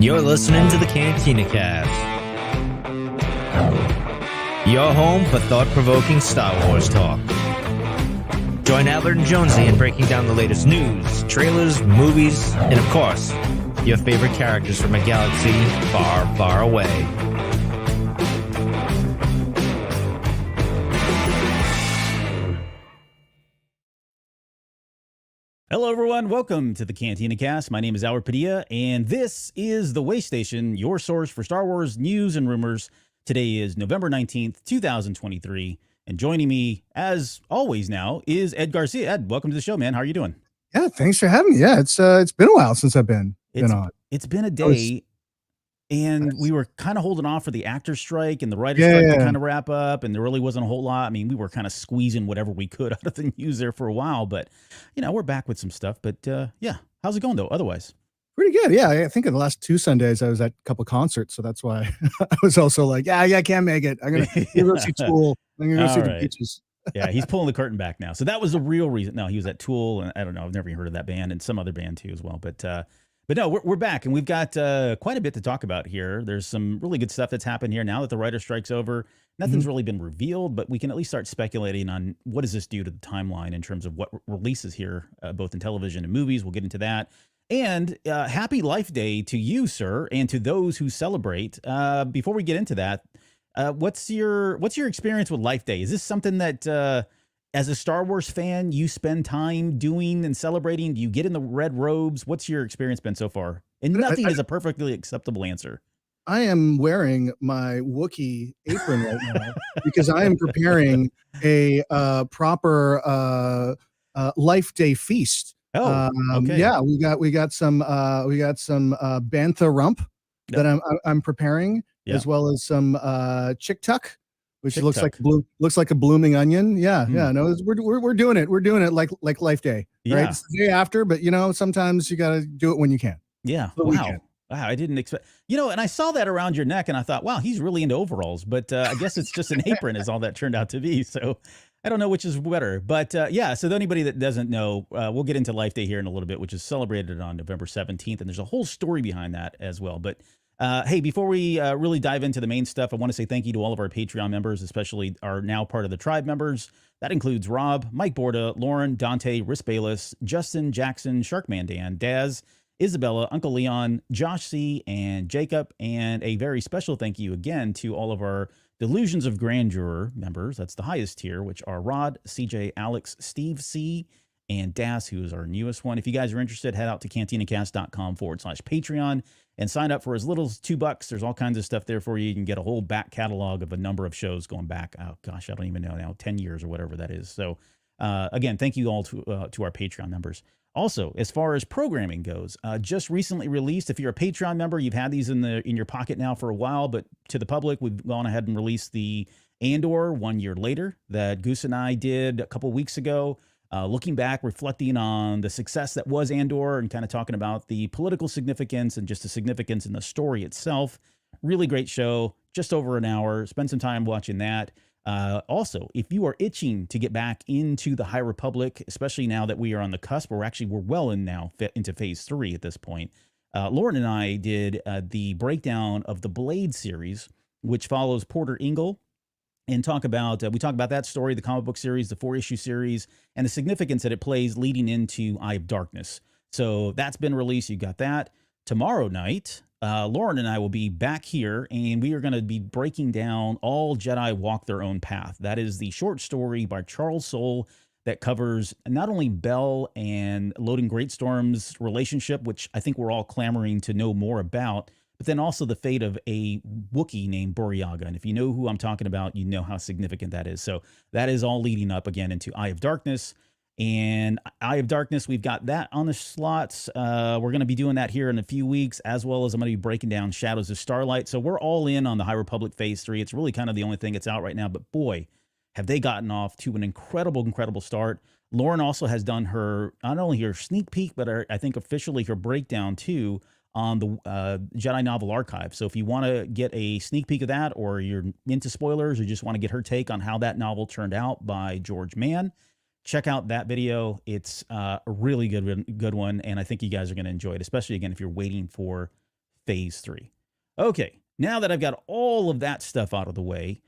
You're listening to the Cantina Cast, your home for thought-provoking Star Wars talk. Join Albert and Jonesy in breaking down the latest news, trailers, movies, and of course, your favorite characters from a galaxy far, far away. Hello, everyone. Welcome to the Cantina Cast. My name is Albert Padilla, and this is the Waystation, your source for Star Wars news and rumors. Today is November 19th, 2023, and joining me, as always now, is Ed Garcia. Ed, welcome to the show, man. How are you doing? Yeah, thanks for having me. Yeah, it's been a while since I've been on. It's been a day, and we were kind of holding off for the actor strike and the writer strike to kind of wrap up, and there really wasn't a whole lot. I mean, we were kind of squeezing whatever we could out of the news there for a while, but, you know, we're back with some stuff. But, yeah, how's it going, though, otherwise? Pretty good. Yeah, I think in the last 2 Sundays I was at a couple concerts, so that's why I was also like, yeah, I can't make it. I'm going to go see Tool. I'm going to go see the Beaches. Yeah, he's pulling the curtain back now. So that was the real reason. No, he was at Tool, and I don't know. I've never even heard of that band, and some other band, too, as well. But no, we're back, and we've got quite a bit to talk about here. There's some really good stuff that's happened here now that the writer strike's over. Nothing's really been revealed, but we can at least start speculating on what does this do to the timeline in terms of what releases here, both in television and movies. We'll get into that. And happy Life Day to you, sir, and to those who celebrate. Before we get into that, what's your experience with Life Day? Is this something that as a Star Wars fan, you spend time doing and celebrating? Do you get in the red robes? What's your experience been so far? And nothing is a perfectly acceptable answer. I am wearing my Wookiee apron right now because I am preparing a proper Life Day feast. Oh, okay. Yeah, we got some bantha rump that I'm preparing, as well as some chick tuck, which looks like a blooming onion. Yeah, no, we're doing it. We're doing it like Life Day, right? It's the day after, but you know, sometimes you got to do it when you can. Yeah. Wow. I didn't expect, and I saw that around your neck and I thought, wow, he's really into overalls, but I guess it's just an apron is all that turned out to be. So I don't know which is better, but yeah. So anybody that doesn't know, we'll get into Life Day here in a little bit, which is celebrated on November 17th. And there's a whole story behind that as well. But hey, before we really dive into the main stuff, I want to say thank you to all of our Patreon members, especially our now part of the tribe members. That includes Rob, Mike Borda, Lauren, Dante, Riss Bayless, Justin, Jackson, Sharkman Dan, Daz, Isabella, Uncle Leon, Josh C., and Jacob. And a very special thank you again to all of our Delusions of Grandeur members. That's the highest tier, which are Rod, CJ, Alex, Steve C., and Das, who is our newest one. If you guys are interested, head out to cantinacast.com/Patreon and sign up for as little as $2. There's all kinds of stuff there for you. You can get a whole back catalog of a number of shows going back, oh gosh, I don't even know now, 10 years or whatever that is. So again, thank you all to our Patreon members. Also, as far as programming goes, just recently released, if you're a Patreon member, you've had these in your pocket now for a while, but to the public, we've gone ahead and released the Andor 1 year later that Goose and I did a couple weeks ago, looking back, reflecting on the success that was Andor and kind of talking about the political significance and just the significance in the story itself. Really great show, just over an hour. Spend some time watching that. Also, if you are itching to get back into the High Republic, especially now that we are on the cusp, we're well in now into phase 3 at this point. Lauren and I did the breakdown of the Blade series, which follows Porter Engle, and we talk about that story, the comic book series, the 4-issue series, and the significance that it plays leading into Eye of Darkness. So that's been released. You got that. Tomorrow night, Lauren and I will be back here, and we are going to be breaking down All Jedi Walk Their Own Path. That is the short story by Charles Soule that covers not only Bell and Loden Greatstorm's relationship, which I think we're all clamoring to know more about, but then also the fate of a Wookiee named Burryaga. And if you know who I'm talking about, you know how significant that is. So that is all leading up again into Eye of Darkness. And Eye of Darkness, we've got that on the slots. We're going to be doing that here in a few weeks, as well as I'm going to be breaking down Shadows of Starlight. So we're all in on the High Republic Phase 3. It's really kind of the only thing that's out right now. But boy, have they gotten off to an incredible start. Lauren also has done her, not only her sneak peek, but I think officially her breakdown too on the Jedi Novel Archive. So if you want to get a sneak peek of that, or you're into spoilers, or just want to get her take on how that novel turned out by George Mann, check out that video. It's a really good one, and I think you guys are going to enjoy it, especially again if you're waiting for Phase 3. Okay, now that I've got all of that stuff out of the way,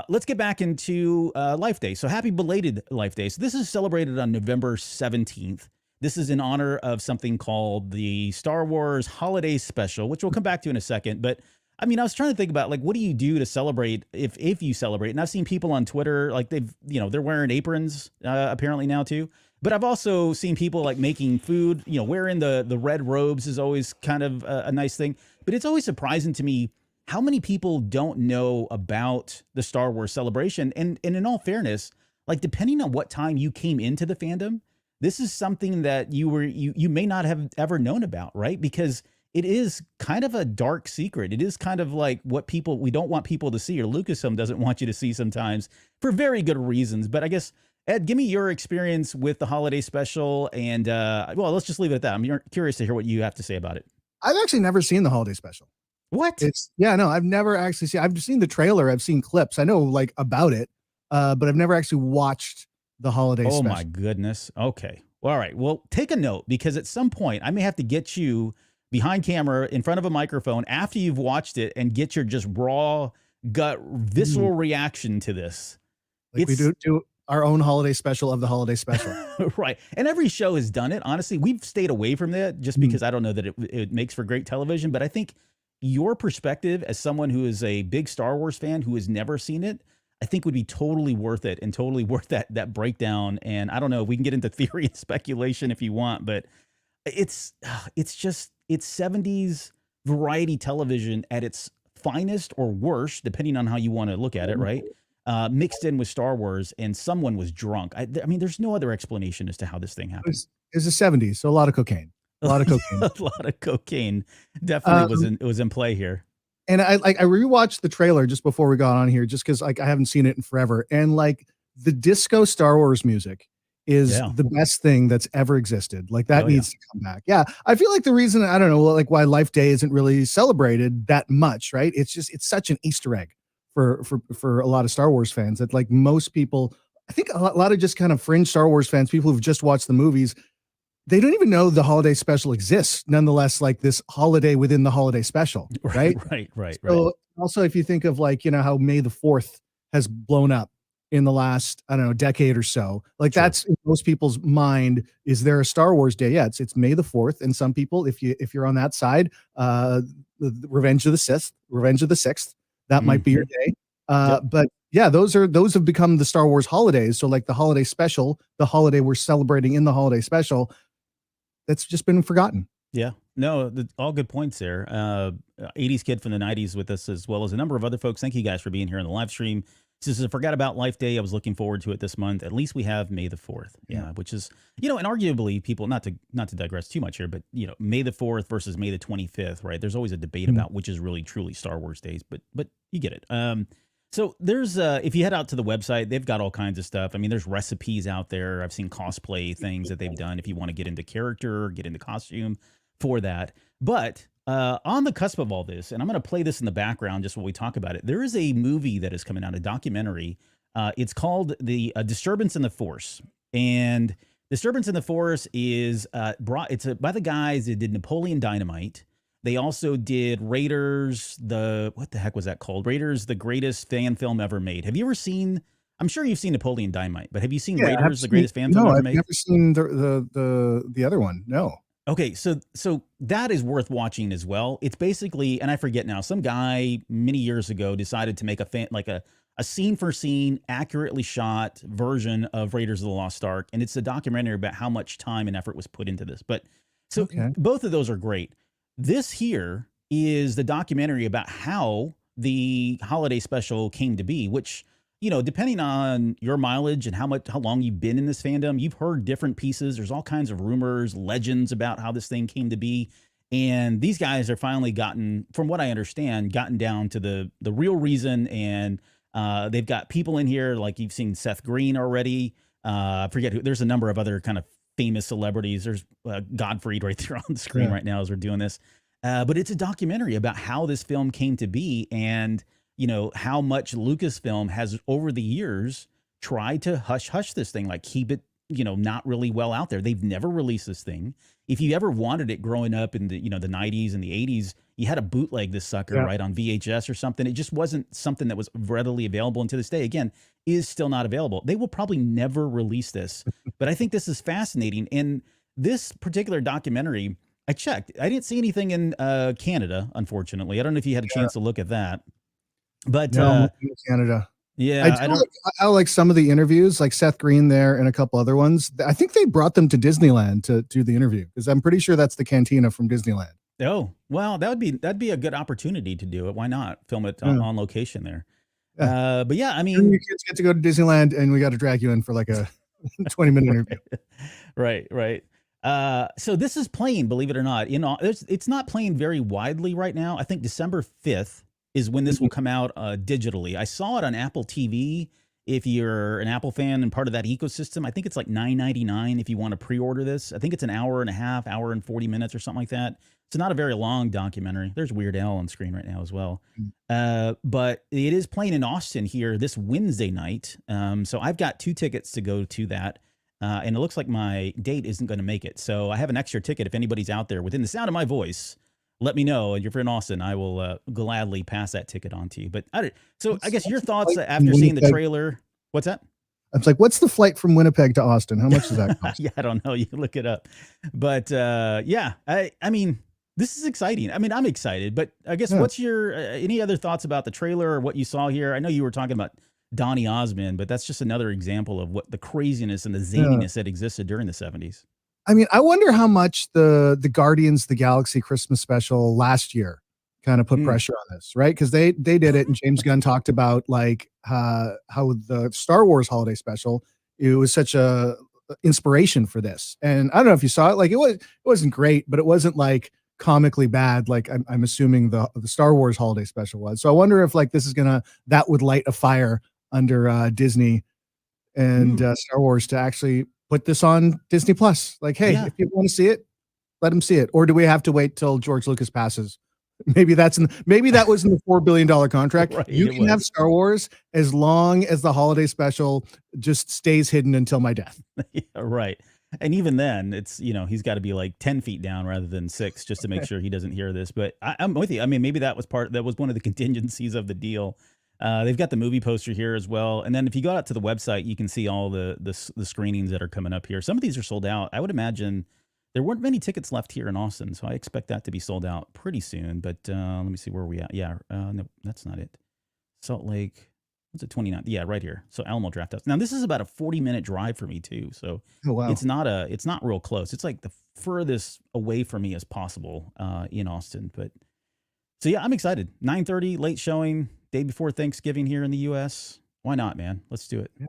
let's get back into Life Day. So happy belated Life Day. So this is celebrated on November 17th. This is in honor of something called the Star Wars Holiday Special, which we'll come back to in a second. But I mean, I was trying to think about like, what do you do to celebrate if you celebrate? And I've seen people on Twitter, like they're wearing aprons apparently now too. But I've also seen people like making food, wearing the red robes is always kind of a nice thing. But it's always surprising to me how many people don't know about the Star Wars celebration. And in all fairness, like depending on what time you came into the fandom, this is something that you may not have ever known about, right? Because it is kind of a dark secret. It is kind of like what we don't want people to see, or Lucasfilm doesn't want you to see sometimes for very good reasons. But I guess, Ed, give me your experience with the holiday special. And well, let's just leave it at that. I'm curious to hear what you have to say about it. I've actually never seen the holiday special. What? No, I've never actually seen. I've seen the trailer. I've seen clips. I know like about it, but I've never actually watched the holiday special. Oh my goodness. Okay. Well, all right. Well, take a note, because at some point I may have to get you behind camera in front of a microphone after you've watched it and get your just raw gut visceral reaction to this. Like we do our own holiday special of the holiday special. Right. And every show has done it. Honestly, we've stayed away from that just because I don't know that it makes for great television. But I think your perspective as someone who is a big Star Wars fan who has never seen it, I think would be totally worth it and totally worth that breakdown. And I don't know, we can get into theory and speculation if you want, but it's 70s variety television at its finest or worst, depending on how you want to look at it, right? Mixed in with Star Wars, and someone was drunk. I mean, there's no other explanation as to how this thing happened. It was the 70s, so a lot of cocaine. A lot of cocaine Definitely was in play here. And I rewatched the trailer just before we got on here, just because like I haven't seen it in forever. And like the disco Star Wars music is the best thing that's ever existed. Like that needs to come back. Yeah. I feel like the reason, I don't know, like why Life Day isn't really celebrated that much, right? It's such an Easter egg for a lot of Star Wars fans that like most people, I think a lot of just kind of fringe Star Wars fans, people who've just watched the movies, they don't even know the holiday special exists. Nonetheless, like this holiday within the holiday special, right? Right. So also, if you think of like, how May the 4th has blown up in the last, I don't know, decade or so, like that's in most people's mind. Is there a Star Wars Day? Yeah, it's May the 4th. And some people, if you're on that side, the Revenge of the 6th, that might be your day. But yeah, those have become the Star Wars holidays. So like the holiday special, the holiday we're celebrating in the holiday special, that's just been forgotten. Yeah, no, all good points there. 80s kid from the 90s with us, as well as a number of other folks. Thank you guys for being here in the live stream. Since I forgot about Life Day, I was looking forward to it this month. At least we have May the 4th. Yeah, which is, and arguably people, not to digress too much here, but May the 4th versus May the 25th, right? There's always a debate about which is really truly Star Wars days, but you get it. So there's if you head out to the website, they've got all kinds of stuff. I mean, there's recipes out there. I've seen cosplay things that they've done if you want to get into character, get into costume for that. But on the cusp of all this, and I'm going to play this in the background just while we talk about it, there is a movie that is coming out, a documentary. It's called The Disturbance in the Force. And Disturbance in the Force is it's by the guys that did Napoleon Dynamite. They also did Raiders, what the heck was that called? Raiders, the greatest fan film ever made. Have you ever seen, I'm sure you've seen Napoleon Dynamite, but have you seen Raiders, the greatest fan film ever made? No, I've never seen the other one. No. Okay, so that is worth watching as well. It's basically, and I forget now, some guy many years ago decided to make a scene for scene, accurately shot version of Raiders of the Lost Ark, and it's a documentary about how much time and effort was put into this. But so both of those are great. This here is the documentary about how the holiday special came to be, which, depending on your mileage and how long you've been in this fandom, you've heard different pieces. There's all kinds of rumors, legends about how this thing came to be. And these guys are finally from what I understand, gotten down to the real reason. And they've got people in here, like you've seen Seth Green already. I forget who, there's a number of other kind of famous celebrities. There's Godfrey right there on the screen right now as we're doing this. But it's a documentary about how this film came to be, and how much Lucasfilm has over the years tried to hush this thing, like keep it not really well out there. They've never released this thing. If you ever wanted it growing up in the, the 90s and the 80s, you had to bootleg this sucker, right, on VHS or something. It just wasn't something that was readily available. And to this day, again, is still not available. They will probably never release this. But I think this is fascinating. And this particular documentary, I checked. I didn't see anything in Canada, unfortunately. I don't know if you had a chance to look at that. But no, Canada. Yeah, I like some of the interviews, like Seth Green there and a couple other ones. I think they brought them to Disneyland to do the interview, because I'm pretty sure that's the cantina from Disneyland. Oh, well, that'd be a good opportunity to do it. Why not film it on location there? But yeah, I mean, your kids get to go to Disneyland, and we got to drag you in for like a 20-minute interview. Right. So this is playing, believe it or not. It's not playing very widely right now. I think December 5th is when this will come out digitally. I saw it on Apple TV. If you're an Apple fan and part of that ecosystem, I think it's like $9.99 if you want to pre-order this. I think it's an hour and a half, hour and 40 minutes or something like that. It's not a very long documentary. There's Weird Al on screen right now as well. But it is playing in Austin here this Wednesday night. So I've got 2 tickets to go to that. And it looks like my date isn't going to make it. So I have an extra ticket. If anybody's out there within the sound of my voice, let me know. If you're in Austin, I will gladly pass that ticket on to you. But I guess your thoughts after seeing the trailer. What's that? It's like, what's the flight from Winnipeg to Austin? How much does that cost? Yeah, I don't know. You can look it up. But yeah, I mean, this is exciting. I mean, I'm excited. But I guess what's your any other thoughts about the trailer or what you saw here? I know you were talking about Donny Osmond, but that's just another example of what the craziness and the zaniness that existed during the 70s. I mean, I wonder how much the Guardians of the Galaxy Christmas special last year kind of put pressure on this, right? Because they did it, and James Gunn talked about like how the Star Wars holiday special, it was such a inspiration for this. And I don't know if you saw it, like it wasn't great, but it wasn't like comically bad like I'm assuming the Star Wars holiday special was. So I wonder if like this is that would light a fire under Disney and Star Wars to actually put this on Disney Plus. Like, hey, if people want to see it, let them see it. Or do we have to wait till George Lucas passes? Maybe that was in the $4 billion contract. Right, you can have Star Wars as long as the holiday special just stays hidden until my death. Yeah, right. And even then, it's, he's got to be like 10 feet down rather than 6 just to make sure he doesn't hear this. But I'm with you. I mean, maybe that was one of the contingencies of the deal. They've got the movie poster here as well. And then if you go out to the website, you can see all the screenings that are coming up here. Some of these are sold out. I would imagine there weren't many tickets left here in Austin, so I expect that to be sold out pretty soon. But let me see where we at. Yeah, no, that's not it. Salt Lake, what's it, 29? Yeah, right here. So Alamo Draft House. Now, this is about a 40-minute drive for me, too. So it's not real close. It's like the furthest away from me as possible in Austin. But so, yeah, I'm excited. 9:30, late showing, day before Thanksgiving here in the U.S. Why not, man? Let's do it. Yeah.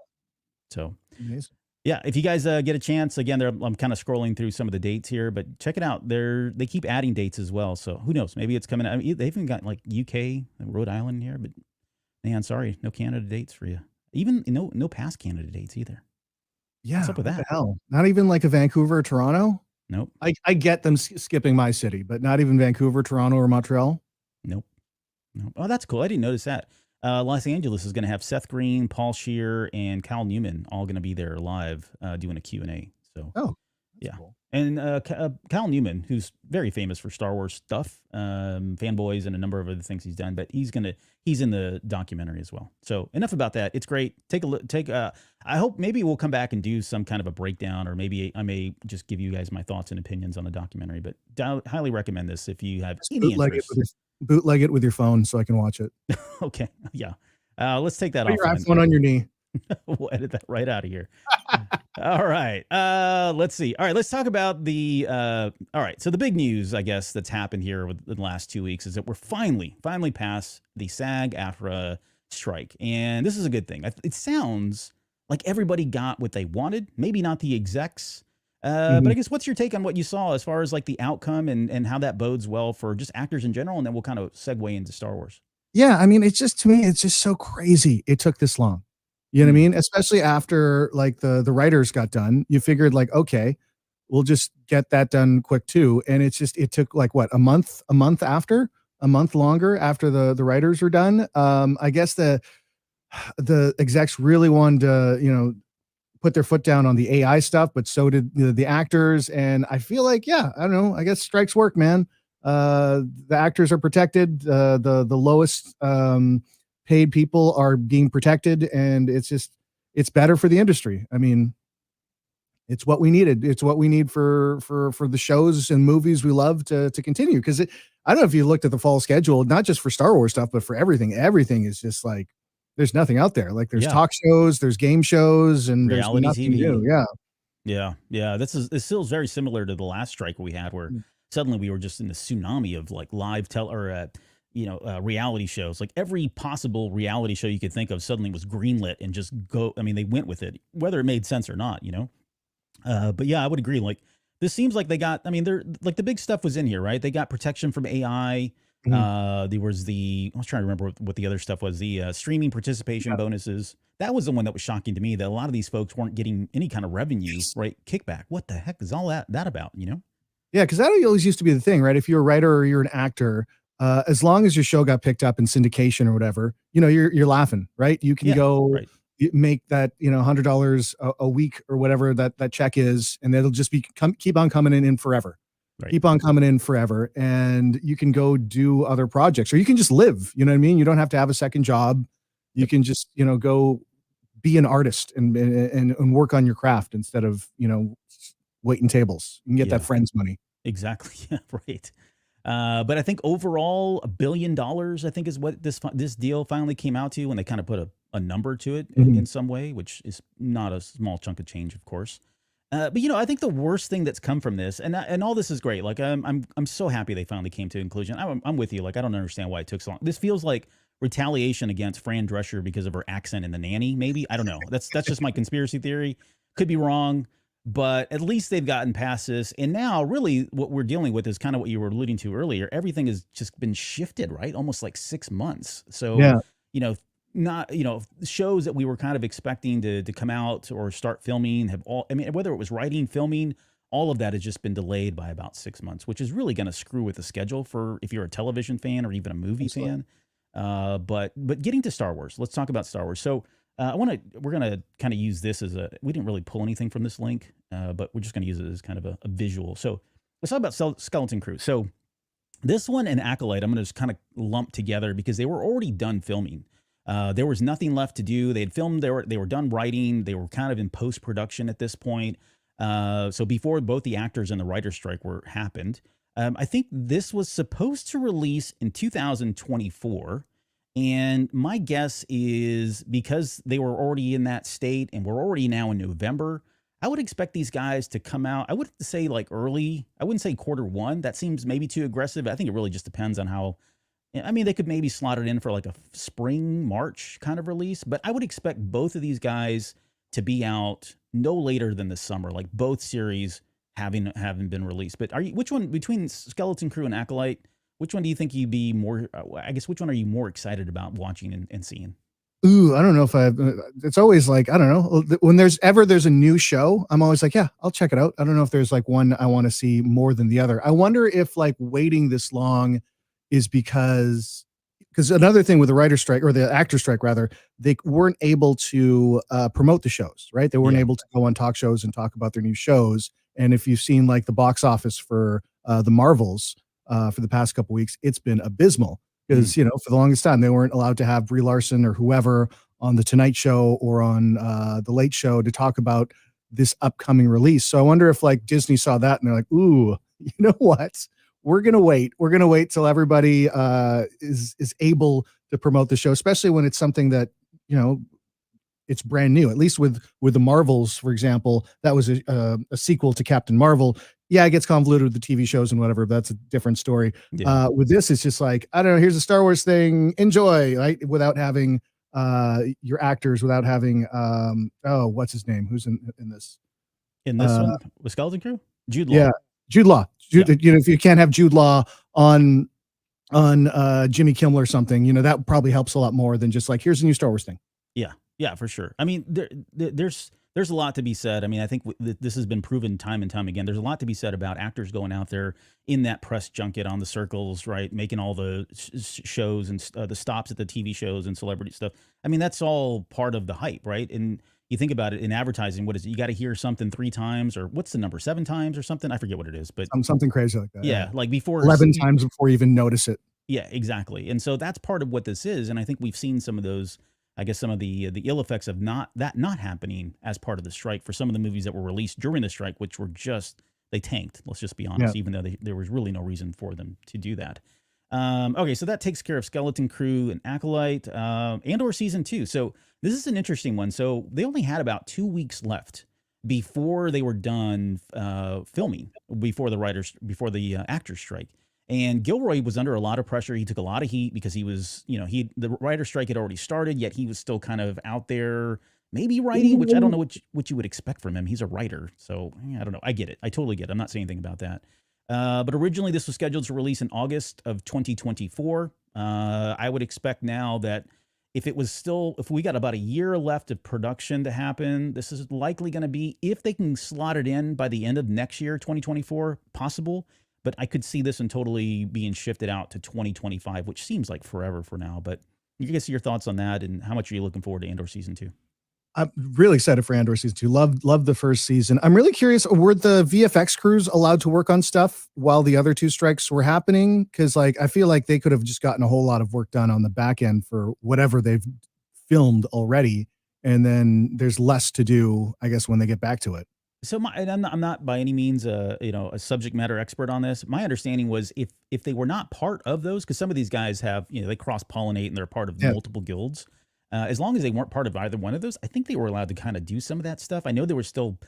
So, amazing. Yeah, if you guys get a chance, again, I'm kind of scrolling through some of the dates here, but check it out. They keep adding dates as well. So who knows? Maybe it's coming out. I mean, they even got like UK, Rhode Island here, but man, sorry, no Canada dates for you. Even no past Canada dates either. Yeah, what's up with that? What the hell? Not even like a Vancouver or Toronto? Nope. I get them skipping my city, but not even Vancouver, Toronto, or Montreal? Nope. Oh, that's cool. I didn't notice that. Los Angeles is going to have Seth Green, Paul Scheer, and Cal Newman all going to be there live doing a Q&A. So, yeah. Cool. And Cal Newman, who's very famous for Star Wars stuff, Fanboys, and a number of other things he's done, but he's in the documentary as well. So enough about that. It's great. Take a look. I hope maybe we'll come back and do some kind of a breakdown, or maybe I may just give you guys my thoughts and opinions on the documentary. But highly recommend this if you have any interest. Bootleg it with your phone so I can watch it. Okay. Yeah. Let's take that Put off. Your iPhone on your knee. We'll edit that right out of here. All right. Let's see. All right. Let's talk about the. All right. So the big news, I guess, that's happened here within the last 2 weeks is that we're finally past the SAG AFTRA strike. And this is a good thing. It sounds like everybody got what they wanted. Maybe not the execs. But I guess what's your take on what you saw as far as like the outcome and how that bodes well for just actors in general? And then we'll kind of segue into Star Wars. Yeah. I mean, to me, it's just so crazy. It took this long. You know what I mean? Especially after like the writers got done, you figured like, okay, we'll just get that done quick too. And it took like what, a month longer after the writers are done. I guess the execs really wanted to, put their foot down on the AI stuff, but so did the actors. And I feel like, yeah, I don't know. I guess strikes work, man. The actors are protected. The lowest paid people are being protected, and it's better for the industry. I mean, it's what we needed. It's what we need for the shows and movies we love to continue. Because I don't know if you looked at the fall schedule, not just for Star Wars stuff, but for everything. Everything is just like there's nothing out there. Like there's talk shows, there's game shows, and reality there's nothing TV. new. Yeah. This feels very similar to the last strike we had, where suddenly we were just in the tsunami of like live reality shows. Like every possible reality show you could think of suddenly was greenlit and just go. I mean, they went with it, whether it made sense or not. But yeah, I would agree. Like this seems like they got. I mean, they're like the big stuff was in here, right? They got protection from AI. There was I was trying to remember what the other stuff was. The streaming participation bonuses. That was the one that was shocking to me, that a lot of these folks weren't getting any kind of revenue, right? Kickback. What the heck is all that about? Yeah, because that always used to be the thing, right? If you're a writer or you're an actor, as long as your show got picked up in syndication or whatever, you're laughing, right? You can go make that $100 a week or whatever that check is, and it'll just keep on coming in forever. Right. Keep on coming in forever, and you can go do other projects, or you can just live. You know what I mean? You don't have to have a second job. You can just go be an artist and work on your craft instead of waiting tables. You can get that friends money. Exactly. Yeah. Right. But I think overall, $1 billion, I think, is what this deal finally came out to when they kind of put a number to it in some way, which is not a small chunk of change, of course. But I think the worst thing that's come from this, and all this is great. Like I'm so happy they finally came to inclusion. I'm with you. Like I don't understand why it took so long. This feels like retaliation against Fran Drescher because of her accent in The Nanny. Maybe, I don't know. That's just my conspiracy theory. Could be wrong, but at least they've gotten past this. And now, really, what we're dealing with is kind of what you were alluding to earlier. Everything has just been shifted, right? Almost like 6 months. So not shows that we were kind of expecting to come out or start filming whether it was writing, filming, all of that has just been delayed by about 6 months, which is really going to screw with the schedule for if you're a television fan or even a movie fan. But getting to Star Wars, let's talk about Star Wars. So we're gonna kind of use this as we didn't really pull anything from this link, but we're just gonna use it as kind of a visual. So let's talk about Skeleton Crew. So this one and Acolyte, I'm gonna just kind of lump together because they were already done filming. There was nothing left to do. They had filmed. They were done writing. They were kind of in post-production at this point. So before both the actors and the writer's strike happened, I think this was supposed to release in 2024. And my guess is because they were already in that state and we're already now in November, I would expect these guys to come out. I would say like early. I wouldn't say Q1. That seems maybe too aggressive. I think it really just depends on how. I mean, they could maybe slot it in for like a spring, March kind of release, but I would expect both of these guys to be out no later than the summer, like both series having been released. But which one between Skeleton Crew and Acolyte, which one do you think you'd be more, I guess, which one are you more excited about watching and seeing? Ooh, I don't know if it's always like, I don't know, when there's a new show, I'm always like, yeah, I'll check it out. I don't know if there's like one I want to see more than the other. I wonder if like waiting this long is because another thing with the writer strike, or the actor strike rather, they weren't able to promote the shows, right? They weren't able to go on talk shows and talk about their new shows. And if you've seen like the box office for the Marvels for the past couple weeks, it's been abysmal because, for the longest time, they weren't allowed to have Brie Larson or whoever on the Tonight Show or on the Late Show to talk about this upcoming release. So I wonder if like Disney saw that and they're like, ooh, you know what? We're going to wait. We're going to wait till everybody is able to promote the show, especially when it's something that, it's brand new. At least with the Marvels, for example, that was a sequel to Captain Marvel. Yeah, it gets convoluted with the TV shows and whatever, but that's a different story. Yeah. With this, it's just like, I don't know, here's a Star Wars thing, enjoy, right? Without having your actors, without having, what's his name? Who's in this? In this one? With Skeleton Crew? Jude Law. Yeah. Jude Law. If you can't have Jude Law on Jimmy Kimmel or something, that probably helps a lot more than just like, here's a new Star Wars thing. Yeah, for sure. I mean, there's there's a lot to be said. I mean, I think this has been proven time and time again. There's a lot to be said about actors going out there in that press junket on the circles, right? Making all the shows and the stops at the TV shows and celebrity stuff. I mean, that's all part of the hype, right? And you think about it in advertising, what is it? You got to hear something 3 times, or what's the number, 7 times or something? I forget what it is, but Something crazy like that. yeah, like before 11 times before you even notice it. Yeah, exactly. And so that's part of what this is. And I think we've seen some of those, I guess, some of the ill effects of not happening as part of the strike for some of the movies that were released during the strike, which were just, they tanked. Let's just be honest, even though there was really no reason for them to do that. Okay, so that takes care of Skeleton Crew and Acolyte, and/or season 2. So this is an interesting one. So they only had about 2 weeks left before they were done filming, before the actors strike. And Gilroy was under a lot of pressure. He took a lot of heat because he was, the writer's strike had already started, yet he was still kind of out there, maybe writing, which I don't know what you would expect from him. He's a writer. So I don't know. I get it. I totally get it. I'm not saying anything about that. But originally this was scheduled to release in August of 2024. I would expect now that if we got about a year left of production to happen, this is likely going to be, if they can slot it in by the end of next year, 2024, possible. But I could see this one totally being shifted out to 2025, which seems like forever for now. But you guys see your thoughts on that, and how much are you looking forward to Andor season 2? I'm really excited for Andor season 2. Love the first season. I'm really curious, were the VFX crews allowed to work on stuff while the other 2 strikes were happening? Because like I feel like they could have just gotten a whole lot of work done on the back end for whatever they've filmed already, and then there's less to do, I guess, when they get back to it. So I'm not by any means a subject matter expert on this. My understanding was if they were not part of those, because some of these guys have, they cross pollinate and they're part of multiple guilds. As long as they weren't part of either one of those, I think they were allowed to kind of do some of that stuff. I know there were still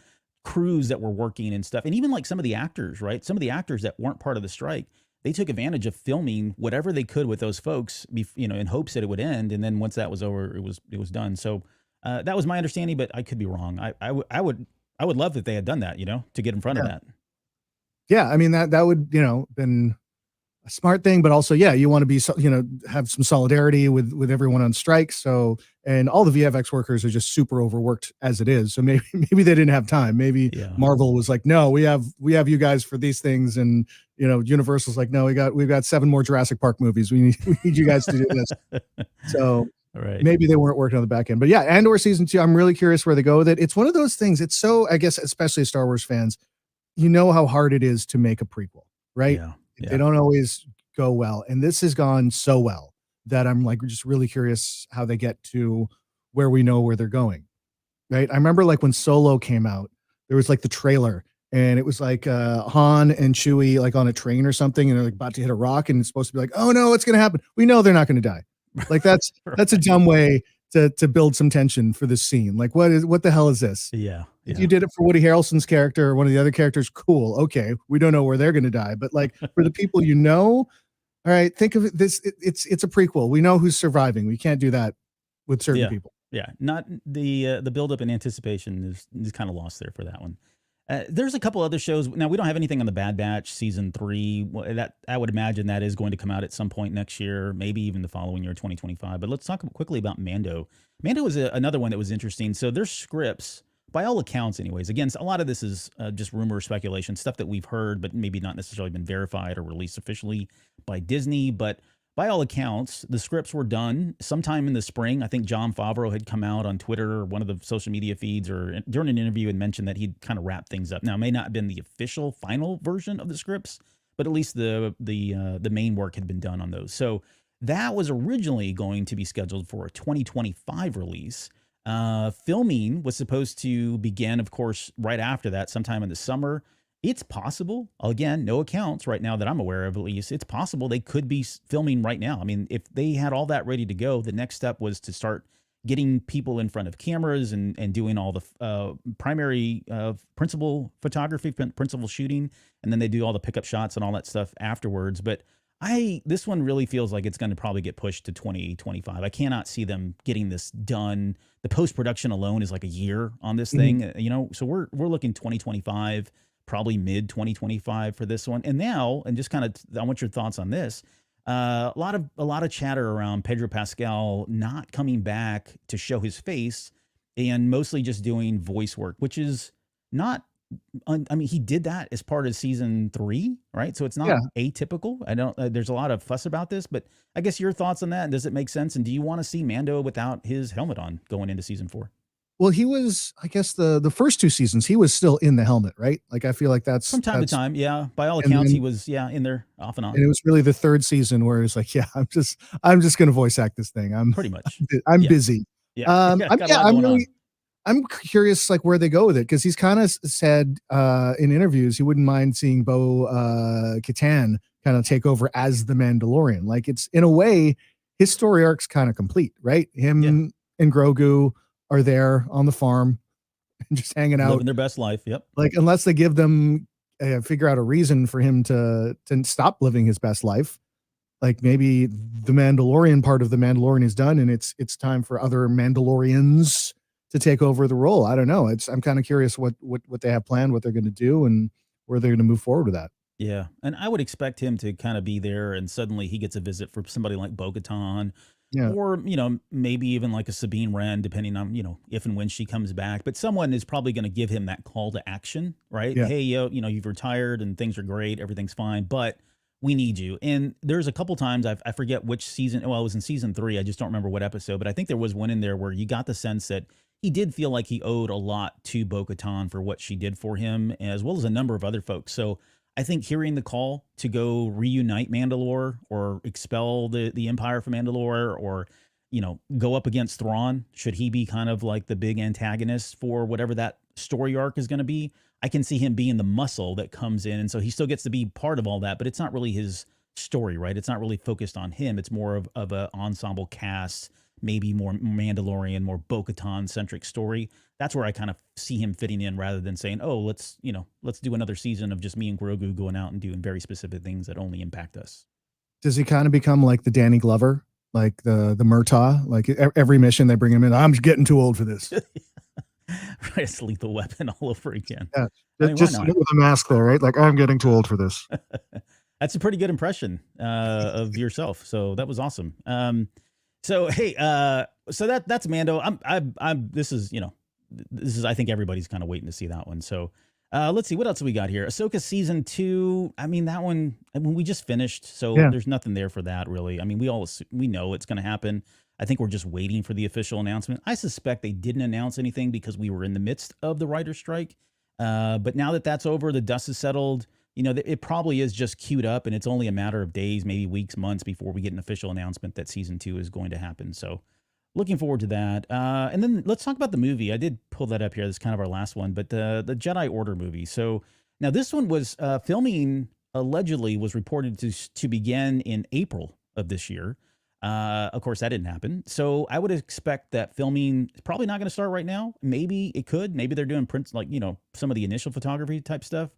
crews that were working and stuff, and even like some of the actors, right? Some of the actors that weren't part of the strike, they took advantage of filming whatever they could with those folks, in hopes that it would end, and then once that was over, it was done. So that was my understanding, but I could be wrong. I would love if they had done that, to get in front of that. Yeah, I mean that would, been a smart thing, but also, you want to be, have some solidarity with everyone on strike. So, and all the VFX workers are just super overworked as it is. So maybe they didn't have time. Maybe Marvel was like, no, we have you guys for these things, and Universal's like, no, we've got 7 more Jurassic Park movies. We need you guys to do this. So. Right. Maybe they weren't working on the back end, but Andor season 2, I'm really curious where they go with it. It's one of those things. It's so, I guess, especially Star Wars fans, how hard it is to make a prequel, right? Yeah. They don't always go well. And this has gone so well that I'm like, just really curious how they get to where we know where they're going. Right. I remember like when Solo came out, there was like the trailer, and it was like Han and Chewie like on a train or something, and they're like about to hit a rock, and it's supposed to be like, oh no, what's going to happen? We know they're not going to die. Like that's a dumb way to build some tension for this scene. Like what the hell is this? Yeah. If you did it for Woody Harrelson's character or one of the other characters, cool. Okay. We don't know where they're going to die, but like for the people, all right, think of it. It's a prequel. We know who's surviving. We can't do that with certain people. Yeah. Not the buildup and anticipation is kind of lost there for that one. There's a couple other shows. Now, we don't have anything on the Bad Batch season 3. That I would imagine that is going to come out at some point next year, maybe even the following year, 2025. But let's talk quickly about Mando. Mando is another one that was interesting. So their scripts, by all accounts anyways, again, a lot of this is just rumor, speculation, stuff that we've heard, but maybe not necessarily been verified or released officially by Disney. But by all accounts, the scripts were done sometime in the spring. I think Jon Favreau had come out on Twitter or one of the social media feeds or during an interview and mentioned that he'd kind of wrapped things up. Now, it may not have been the official final version of the scripts, but at least the main work had been done on those. So that was originally going to be scheduled for a 2025 release. Filming was supposed to begin, of course, right after that, sometime in the summer. It's possible, again, no accounts right now that I'm aware of, at least, it's possible they could be filming right now. I mean, if they had all that ready to go, the next step was to start getting people in front of cameras and doing all the primary principal photography, principal shooting, and then they do all the pickup shots and all that stuff afterwards. But this one really feels like it's going to probably get pushed to 2025. I cannot see them getting this done. The post-production alone is like a year on this thing, so we're looking 2025. Probably mid 2025 for this one. And now, and just kind of, I want your thoughts on this. A lot of chatter around Pedro Pascal not coming back to show his face and mostly just doing voice work, which is not. I mean, he did that as part of season 3, right? So it's not Yeah. atypical. I don't. There's a lot of fuss about this, but I guess your thoughts on that. Does it make sense? And do you want to see Mando without his helmet on going into season 4? Well, he was, I guess the first 2 seasons, he was still in the helmet, right? Like, I feel like From time to that's, time, yeah. By all and accounts, then, he was, yeah, in there off and and on, it was really the 3rd season where it's like, yeah, I'm just gonna voice act this thing. pretty much. I'm Yeah, busy. yeah, yeah. Got a lot I'm going on. really, I'm curious, like, where they go with it, because he's kind of said in interviews he wouldn't mind seeing Bo Katan kind of take over as the Mandalorian. Like, it's, in a way, his story arc's kind of complete, right? Yeah, Him and Grogu are there on the farm and just hanging out, living their best life. Yep. like, unless they give them figure out a reason for him to stop living his best life. Like, maybe the Mandalorian part of the Mandalorian is done, and it's time for other Mandalorians to take over the role. I don't know. I'm kind of curious what they have planned, what they're going to do, and where they're going to move forward with that. Yeah, and I would expect him to kind of be there, and suddenly he gets a visit from somebody like Bo-Katan, Yeah. or maybe even like a Sabine Wren, depending on if and when she comes back. But someone is probably going to give him that call to action, right? Yeah. Hey, you've retired and things are great, everything's fine, but we need you. And there's a couple times I forget which season. Well, it was in season 3. I just don't remember what episode, but I think there was one in there where you got the sense that he did feel like he owed a lot to Bo-Katan for what she did for him, as well as a number of other folks. So I think hearing the call to go reunite Mandalore or expel the Empire from Mandalore, or go up against Thrawn, should he be kind of like the big antagonist for whatever that story arc is going to be, I can see him being the muscle that comes in, and so he still gets to be part of all that, but it's not really his story, right? It's not really focused on him. It's more of a ensemble cast, maybe more Mandalorian, more Bo-Katan centric story. That's where I kind of see him fitting in, rather than saying, "Oh, let's do another season of just me and Grogu going out and doing very specific things that only impact us." Does he kind of become like the Danny Glover, like the Murtaugh? Like, every mission they bring him in, I'm getting too old for this. Right, it's Lethal Weapon all over again. Yeah, I mean, just why not? with a mask there, right? Like, I'm getting too old for this. That's a pretty good impression of yourself. So that was awesome. So hey, so that's Mando. This is I think everybody's kind of waiting to see that one. So let's see what else we got here. Ahsoka season 2. I mean, that one. I mean, we just finished, so Yeah. there's nothing there for that really. I mean, we know it's going to happen. I think we're just waiting for the official announcement. I suspect they didn't announce anything because we were in the midst of the writer's strike. But now that that's over, the dust is settled. It probably is just queued up, and it's only a matter of days, maybe weeks, months before we get an official announcement that season 2 is going to happen. So looking forward to that. And then let's talk about the movie. I did pull that up here. That's kind of our last one, but the Jedi Order movie. So now this one was filming, allegedly was reported to begin in April of this year. Of course, that didn't happen. So I would expect that filming is probably not going to start right now. Maybe it could. Maybe they're doing prints, like, some of the initial photography type stuff,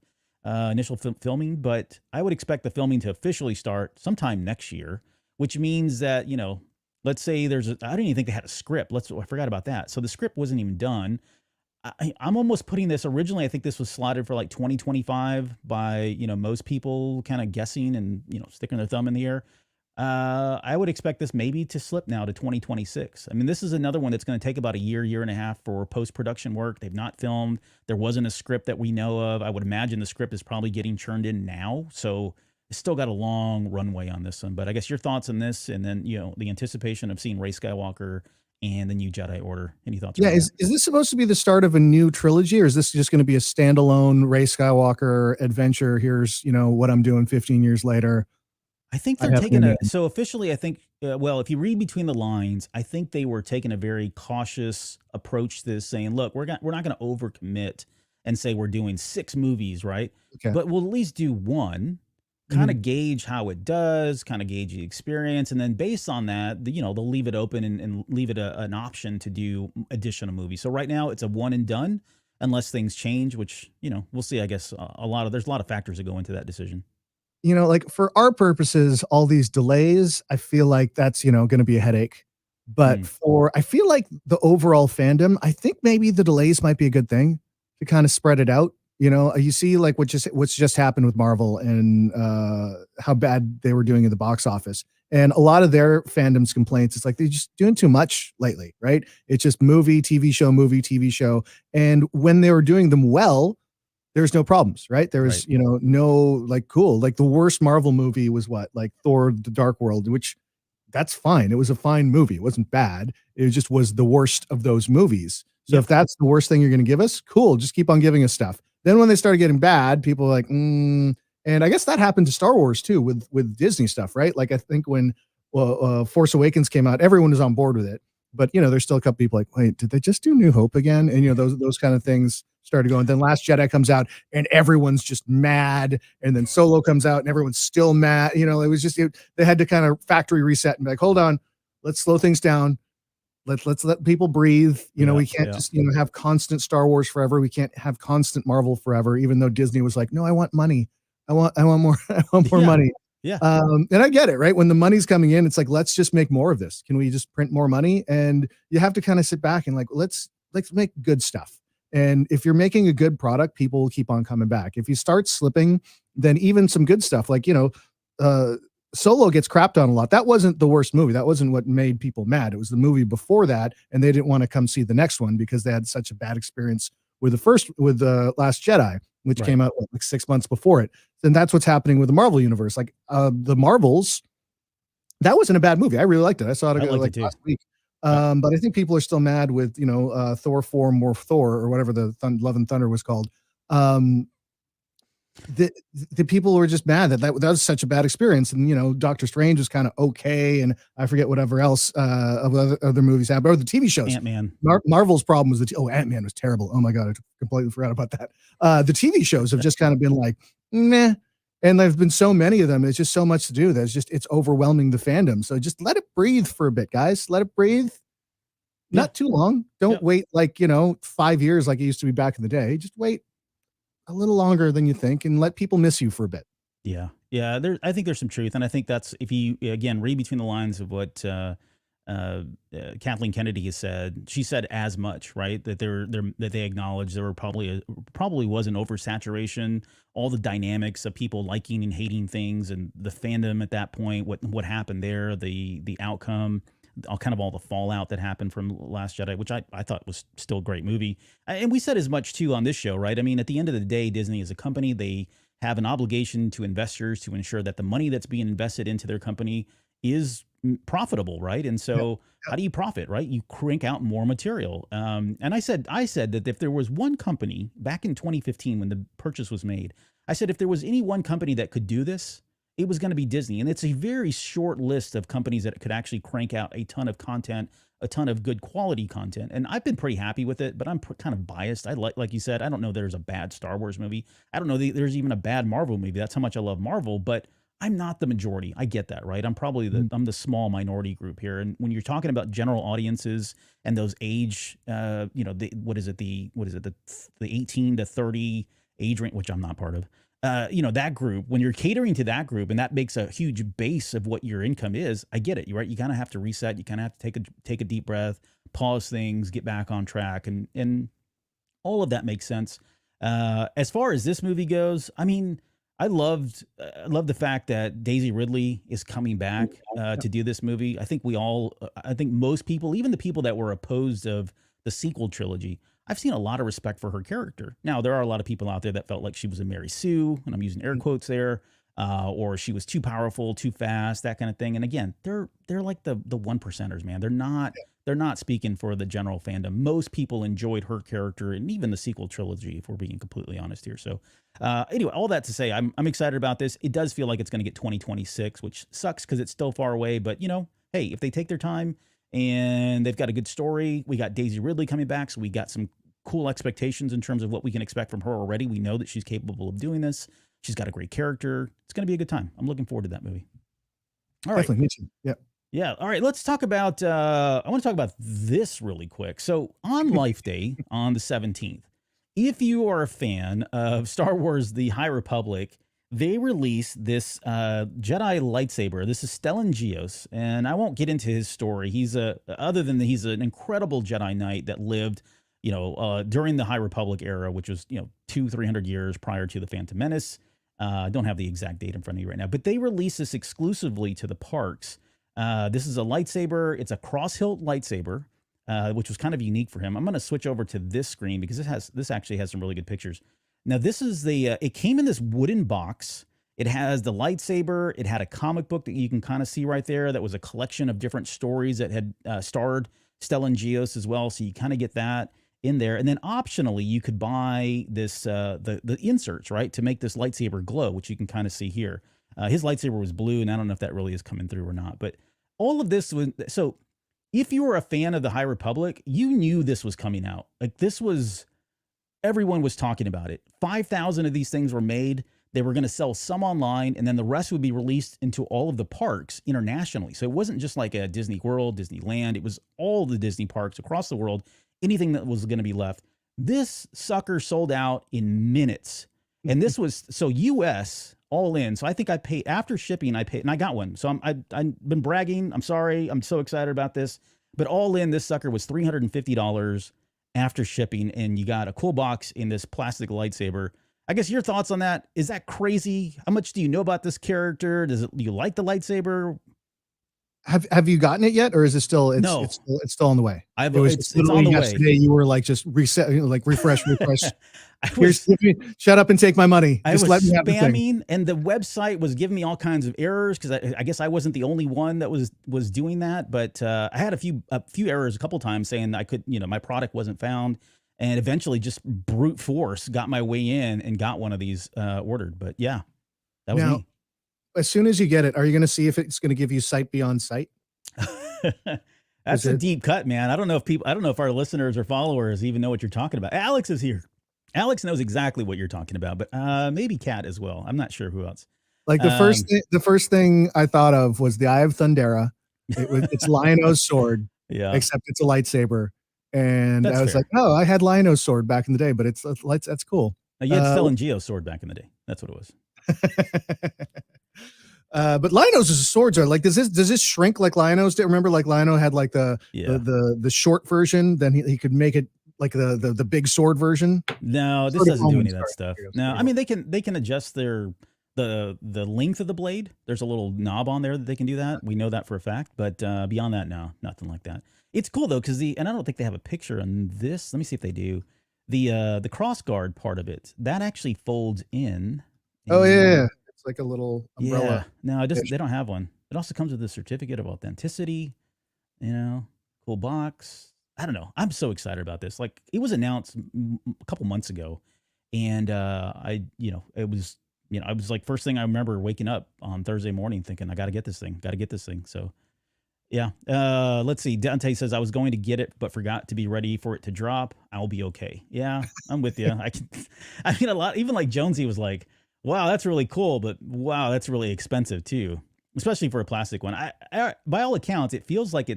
initial filming. But I would expect the filming to officially start sometime next year, which means that, let's say I didn't even think they had a script. I forgot about that. So the script wasn't even done. I'm almost putting this originally. I think this was slotted for like 2025 by, most people kind of guessing and, sticking their thumb in the air. I would expect this maybe to slip now to 2026. I mean, this is another one that's going to take about a year and a half for post-production work. They've not filmed. There wasn't a script that we know of. I would imagine the script is probably getting churned in now. So it's still got a long runway on this one. But I guess your thoughts on this, and then, the anticipation of seeing Rey Skywalker and the new Jedi Order. Any thoughts? Yeah, is this supposed to be the start of a new trilogy, or is this just going to be a standalone Rey Skywalker adventure? Here's, what I'm doing 15 years later. I think they're taking so officially, I think, well, if you read between the lines, I think they were taking a very cautious approach to this, saying, look, we're not going to overcommit and say we're doing 6 movies, right? Okay. But we'll at least do one, kind of gauge how it does, kind of gauge the experience. And then based on that, they'll leave it open and leave it an option to do additional movies. So right now it's a one and done, unless things change, which, we'll see. I guess there's a lot of factors that go into that decision. Like, for our purposes, all these delays, I feel like that's, going to be a headache. But I feel like the overall fandom, I think maybe the delays might be a good thing to kind of spread it out. You see, like, what's just happened with Marvel and how bad they were doing in the box office. And a lot of their fandom's complaints, it's like they're just doing too much lately, right? It's just movie, TV show, movie, TV show. And when they were doing them well, there's no problems, right? There was, no like cool. Like the worst Marvel movie was what? Like Thor: The Dark World, which that's fine. It was a fine movie. It wasn't bad. It just was the worst of those movies. So if that's the worst thing you're going to give us, cool. Just keep on giving us stuff. Then when they started getting bad, people were like, and I guess that happened to Star Wars too with Disney stuff, right? Like I think when Force Awakens came out, everyone was on board with it. But there's still a couple people like, wait, did they just do New Hope again? And those kind of things started going. Then Last Jedi comes out and everyone's just mad. And then Solo comes out and everyone's still mad. It was just they had to kind of factory reset and be like, hold on, let's slow things down. Let's let people breathe. We can't just have constant Star Wars forever. We can't have constant Marvel forever. Even though Disney was like, no, I want money. I want more. I want more money. Yeah. And I get it, right? When the money's coming in, it's like, let's just make more of this. Can we just print more money? And you have to kind of sit back and like, let's make good stuff. And if you're making a good product, people will keep on coming back. If you start slipping, then even some good stuff, like, Solo gets crapped on a lot. That wasn't the worst movie. That wasn't what made people mad. It was the movie before that. And they didn't want to come see the next one because they had such a bad experience with the Last Jedi, which came out like 6 months before it. And that's what's happening with the Marvel universe. Like the Marvels, that wasn't a bad movie. I really liked it. I saw it like last week. But I think people are still mad with, Thor 4 More Thor or whatever the Love and Thunder was called. The people were just mad that was such a bad experience. And, Doctor Strange was kind of okay. And I forget whatever else of other movies happened, or the TV shows. Ant-Man. Marvel's problem was Ant-Man was terrible. Oh my God. I completely forgot about that. The TV shows have just kind of been like, meh. And there've been so many of them. It's just so much to do. It's overwhelming the fandom. So just let it breathe for a bit, guys. Let it breathe. Not too long. Don't wait 5 years like it used to be back in the day. Just wait a little longer than you think and let people miss you for a bit. Yeah. I think there's some truth. And I think that's, if you, again, read between the lines of what Kathleen Kennedy has said, she said as much, right? That that they acknowledged there were probably was an oversaturation, all the dynamics of people liking and hating things and the fandom at that point, what happened there, the outcome, all the fallout that happened from Last Jedi, which I thought was still a great movie. And we said as much too on this show, right? I mean, at the end of the day, Disney is a company. They have an obligation to investors to ensure that the money that's being invested into their company is profitable, right? And so how do you profit, right? You crank out more material. And I said that if there was one company back in 2015 when the purchase was made, I said if there was any one company that could do this, it was going to be Disney. And it's a very short list of companies that could actually crank out a ton of content, a ton of good quality content. And I've been pretty happy with it, but I'm kind of biased. I like you said, I don't know there's a bad Star Wars movie. I don't know there's even a bad Marvel movie. That's how much I love Marvel, but I'm not the majority. I get that, right? I'm probably I'm the small minority group here. And when you're talking about general audiences and those age, the 18 to 30 age range, which I'm not part of, that group, when you're catering to that group and that makes a huge base of what your income is, I get it. You're right. You kind of have to reset. You kind of have to take a deep breath, pause things, get back on track. And all of that makes sense. As far as this movie goes, I mean, I loved the fact that Daisy Ridley is coming back to do this movie. I think most people, even the people that were opposed of the sequel trilogy, I've seen a lot of respect for her character. Now, there are a lot of people out there that felt like she was a Mary Sue, and I'm using air quotes there, or she was too powerful, too fast, that kind of thing. And again, they're like the one percenters, man. They're not speaking for the general fandom. Most people enjoyed her character and even the sequel trilogy, if we're being completely honest here. So anyway, all that to say, I'm excited about this. It does feel like it's going to get 2026, which sucks because it's still far away. But, hey, if they take their time and they've got a good story, we got Daisy Ridley coming back, so we got some cool expectations in terms of what we can expect from her already. We know that she's capable of doing this. She's got a great character. It's going to be a good time. I'm looking forward to that movie. All right. Definitely. Yeah. Yeah. All right. Let's talk about, I want to talk about this really quick. So on Life Day on the 17th, if you are a fan of Star Wars, The High Republic, they released this Jedi lightsaber. This is Stellan Gios, and I won't get into his story. He's other than he's an incredible Jedi Knight that lived, during the High Republic era, which was 200-300 years prior to the Phantom Menace. I don't have the exact date in front of me right now, but they released this exclusively to the parks. This is a lightsaber. It's a cross-hilt lightsaber, which was kind of unique for him. I'm going to switch over to this screen because this actually has some really good pictures. Now, this is it came in this wooden box. It has the lightsaber. It had a comic book that you can kind of see right there. That was a collection of different stories that had starred Stellan Gios as well. So you kind of get that in there. And then optionally, you could buy this, the inserts, right, to make this lightsaber glow, which you can kind of see here. His lightsaber was blue, and I don't know if that really is coming through or not. But all of this was, so if you were a fan of the High Republic, you knew this was coming out. Like this was, everyone was talking about it. 5,000 of these things were made. They were going to sell some online, and then the rest would be released into all of the parks internationally. So it wasn't just like a Disney World, Disneyland. It was all the Disney parks across the world, anything that was going to be left. This sucker sold out in minutes. And this was, so US all in. So I think I paid, after shipping, I paid, and I got one. So I've been bragging. I'm sorry. I'm so excited about this. But all in, this sucker was $350 after shipping. And you got a cool box in this plastic lightsaber. I guess your thoughts on that. Is that crazy? How much do you know about this character? Do you like the lightsaber? Have you gotten it yet, or is it still? No, it's still on the way. It's on the yesterday. Way. You were like just reset, like refresh. Shut up and take my money. Just let me have spamming, and the website was giving me all kinds of errors because I guess I wasn't the only one that was doing that. But I had a few errors a couple times saying I could, my product wasn't found. And eventually just brute force got my way in and got one of these ordered. But yeah, that was me. As soon as you get it, are you going to see if it's going to give you sight beyond sight? That's a deep cut, man. I don't know if our listeners or followers even know what you're talking about. Alex is here. Alex knows exactly what you're talking about, but maybe Kat as well. I'm not sure who else. Like the first thing I thought of was the Eye of Thundera. It's Lion-O's sword, except it's a lightsaber. And I was like, oh, I had Lion-O's sword back in the day, but that's cool. You had Stellan Gios sword back in the day. That's what it was. But Lion-O's swords are like, does this shrink like Lion-O's did? Remember, like Lion-O had like the short version, then he could make it like the big sword version. No, this doesn't do any of that stuff. No, I mean they can adjust the length of the blade. There's a little knob on there that they can do that. We know that for a fact, but beyond that, no, nothing like that. It's cool though, because and I don't think they have a picture on this. Let me see if they do. The cross guard part of it, that actually folds in. Oh yeah. It's like a little umbrella. Yeah. No, they don't have one. It also comes with a certificate of authenticity, cool box. I don't know. I'm so excited about this. Like it was announced a couple months ago, and it was, I was like, first thing I remember waking up on Thursday morning thinking, I got to get this thing. So yeah. Let's see. Dante says, I was going to get it, but forgot to be ready for it to drop. I'll be okay. Yeah, I'm with you. I mean, a lot, even like Jonesy was like, wow, that's really cool, but wow, that's really expensive too, especially for a plastic one. I by all accounts, it feels like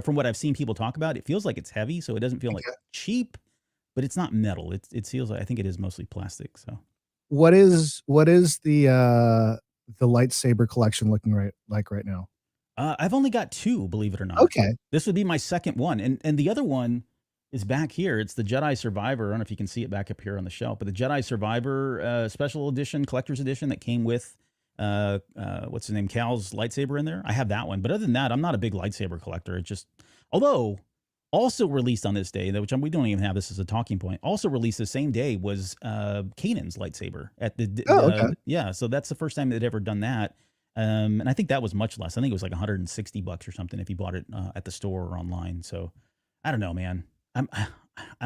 from what I've seen people talk about, it feels like it's heavy, so it doesn't feel like cheap, but it's not metal. It feels like, I think it is mostly plastic. So, what is the lightsaber collection looking right now? I've only got 2, believe it or not. Okay, this would be my second one, and the other one is back here. It's the Jedi Survivor. I don't know if you can see it back up here on the shelf, but the Jedi Survivor special edition, collector's edition that came with what's his name, Cal's lightsaber in there. I have that one, but other than that, I'm not a big lightsaber collector. It just, although also released on this day, which we don't even have this as a talking point. Also released the same day was Kanan's lightsaber at the yeah. So that's the first time they'd ever done that. And I think that was much less. I think it was like $160 or something if you bought it at the store or online. So I don't know, man.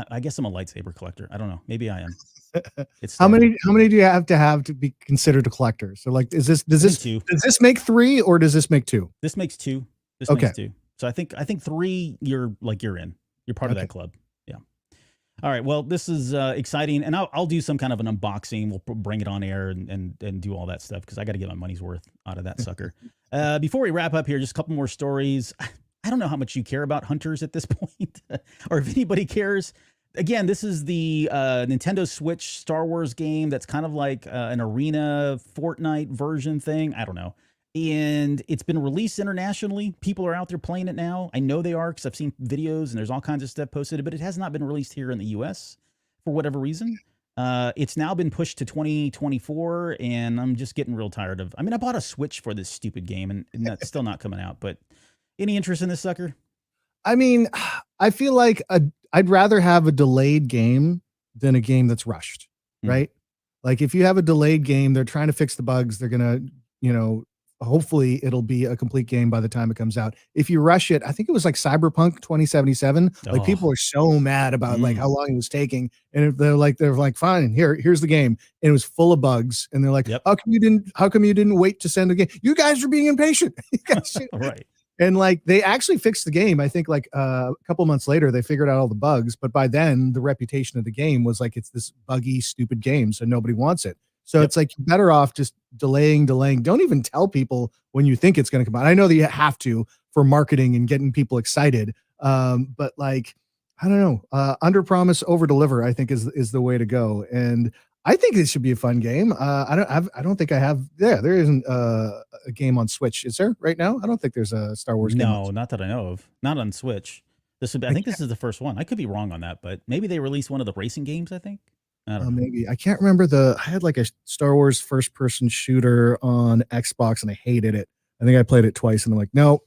I guess I'm a lightsaber collector. I don't know. Maybe I am. It's how many do you have to be considered a collector? So like, does this make 3 or does this make 2? This makes 2. This makes 2. So I think 3. You're in. You're part of that club. Yeah. All right. Well, this is exciting, and I'll do some kind of an unboxing. We'll bring it on air and do all that stuff because I got to get my money's worth out of that sucker. Before we wrap up here, just a couple more stories. I don't know how much you care about hunters at this point, or if anybody cares. Again, this is the Nintendo Switch Star Wars game that's kind of like an arena Fortnite version thing. I don't know. And it's been released internationally. People are out there playing it now. I know they are because I've seen videos and there's all kinds of stuff posted, but it has not been released here in the US for whatever reason. It's now been pushed to 2024, and I'm just getting real tired of. I mean, I bought a Switch for this stupid game, and that's still not coming out. But any interest in this sucker? I mean, I feel like I'd rather have a delayed game than a game that's rushed, right? Like if you have a delayed game, they're trying to fix the bugs. They're gonna, hopefully it'll be a complete game by the time it comes out. If you rush it, I think it was like Cyberpunk 2077. Like people are so mad about like how long it was taking, and if they're like, fine, here's the game, and it was full of bugs, and they're like, how come you didn't wait to send a game? You guys are being impatient. You guys right. And like they actually fixed the game. I think like a couple months later they figured out all the bugs, but by then the reputation of the game was like it's this buggy, stupid game, so nobody wants it. So it's like you're better off just delaying. Don't even tell people when you think it's going to come out. I know that you have to for marketing and getting people excited, but like I don't know, under promise, over deliver. I think is the way to go. And I think this should be a fun game. I don't think I have. Yeah, there isn't a game on Switch, is there right now? I don't think there's a Star Wars game. No, not that I know of. Not on Switch. I think this is the first one. I could be wrong on that, but maybe they released one of the racing games. I think. I don't know. Maybe I can't remember I had like a Star Wars first-person shooter on Xbox, and I hated it. I think I played it twice, and I'm like, no,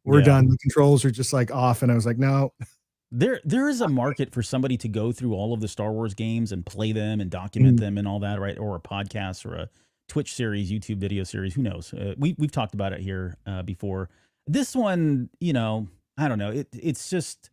we're done. The controls are just like off, and I was like, no. There is a market for somebody to go through all of the Star Wars games and play them and document them and all that, right? Or a podcast or a Twitch series, YouTube video series. Who knows? We've talked about it here before. This one, I don't know. It's just